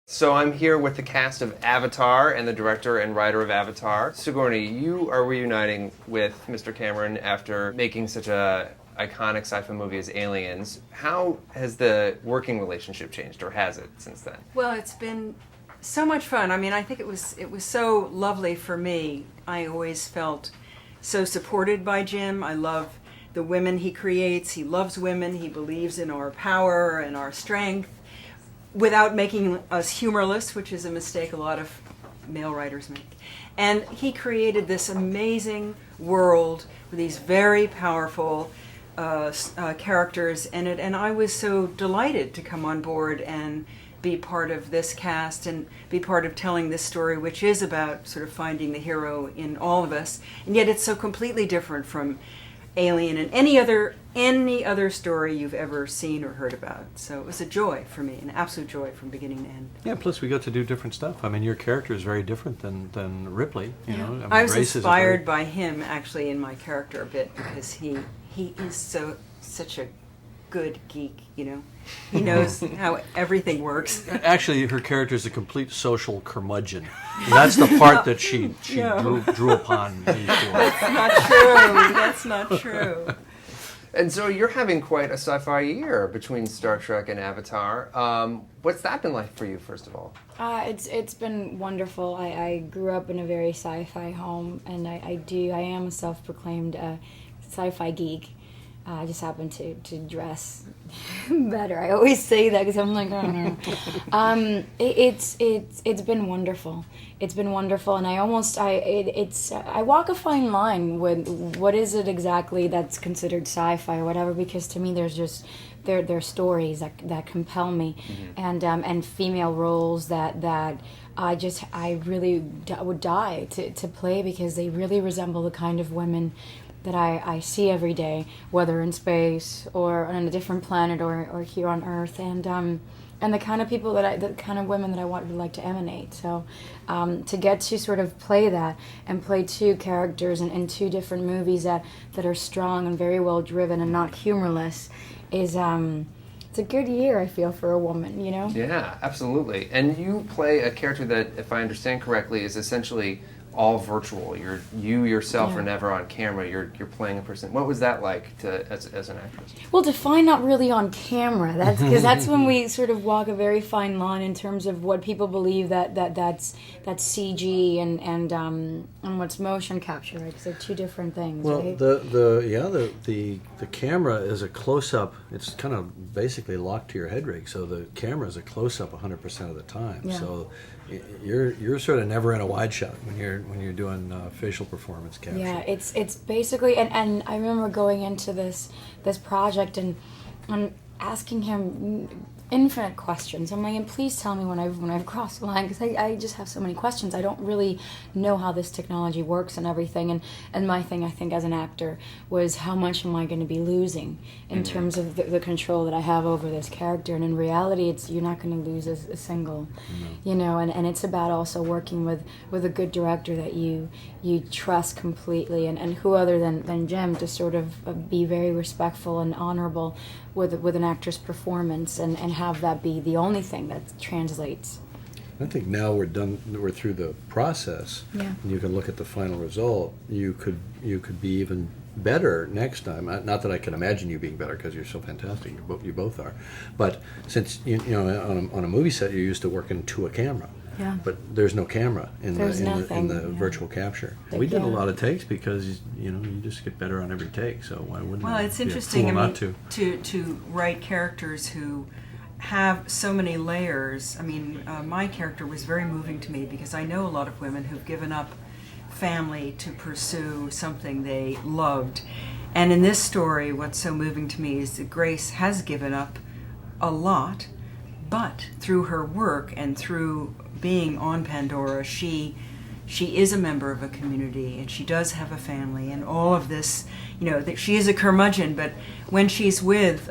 So I'm here with the cast of Avatar and the director and writer of Avatar. Sigourney, you are reuniting with Mr. Cameron after making such a iconic sci-fi movie as Aliens. How has the working relationship changed, or has it since then? Well, it's been so much fun. I mean, I think it was so lovely for me. I always felt so supported by Jim. I love the women he creates. He loves women. He believes in our power and our strength, without making us humorless, which is a mistake a lot of male writers make. And he created this amazing world with these very powerful characters in it, and I was so delighted to come on board and be part of this cast and be part of telling this story, which is about sort of finding the hero in all of us, and yet it's so completely different from Alien and any other story you've ever seen or heard about. So it was a joy for me, an absolute joy from beginning to end. Yeah, plus we got to do different stuff. I mean, your character is very different than Ripley, you know. I mean, I was Grace inspired by him, actually, in my character a bit, because he is such a good geek, you know. He knows how everything works. Actually, her character is a complete social curmudgeon. And that's the part that she drew upon me for. That's not true. And so you're having quite a sci-fi year between Star Trek and Avatar. What's that been like for you, first of all? It's been wonderful. I grew up in a very sci-fi home, and I am a self-proclaimed sci-fi geek. I just happen to dress better. I always say that because I'm like, I don't know. It's been wonderful. It's been wonderful, and I walk a fine line with what is it exactly that's considered sci-fi or whatever, because to me there's just there are stories that compel me, and female roles that I really would die to play, because they really resemble the kind of women that I see every day, whether in space or on a different planet or here on Earth, and the kind of people the kind of women that I would like to emanate. So to get to sort of play that and play two characters in two different movies that are strong and very well driven and not humorless is it's a good year, I feel, for a woman, you know? Yeah, absolutely. And you play a character that, if I understand correctly, is essentially all virtual. You yourself are never on camera. You're playing a person. What was that like as an actress? Well, to find not really on camera. That's because that's when we sort of walk a very fine line in terms of what people believe that's CG and what's motion capture. Right? Because they're two different things. Well, right? the camera is a close up. It's kind of basically locked to your head rig, so the camera is a close up 100% of the time. Yeah. So you're sort of never in a wide shot when you're doing facial performance capture. Yeah, it's basically, and I remember going into this project and asking him infinite questions. I'm like, and please tell me when I've crossed the line, because I just have so many questions. I don't really know how this technology works and everything. And my thing, I think, as an actor, was how much am I going to be losing in terms of the control that I have over this character. And in reality, you're not going to lose a single, you know. And it's about also working with a good director that you trust completely, and who other than Jim to sort of be very respectful and honorable with an actor's performance and have that be the only thing that translates. I think now we're through the process, and you can look at the final result. You could be even better next time. Not that I can imagine you being better, because you're so fantastic. You both are. But since you know on a movie set, you're used to working to a camera. Yeah. But there's no camera in the virtual capture. We did a lot of takes because you just get better on every take. So why wouldn't? Well, it's interesting. I mean, to write characters who have so many layers. I mean, my character was very moving to me, because I know a lot of women who've given up family to pursue something they loved. And in this story, what's so moving to me is that Grace has given up a lot, but through her work and through being on Pandora, she is a member of a community, and she does have a family, and all of this, you know, that she is a curmudgeon, but when she's with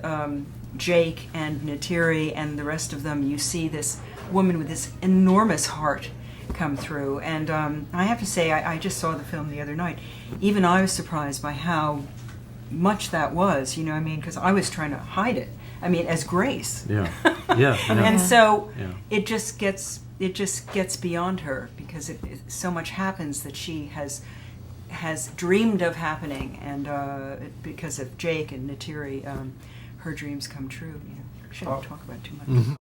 Jake and Natiri and the rest of them, you see this woman with this enormous heart come through. And I have to say, I just saw the film the other night. Even I was surprised by how much that was, you know what I mean? Because I was trying to hide it. I mean, as Grace. Yeah. Yeah. And so Yeah. it just gets beyond her, because so much happens that she has dreamed of happening, and because of Jake and Natiri, her dreams come true. You know, shouldn't talk about it too much.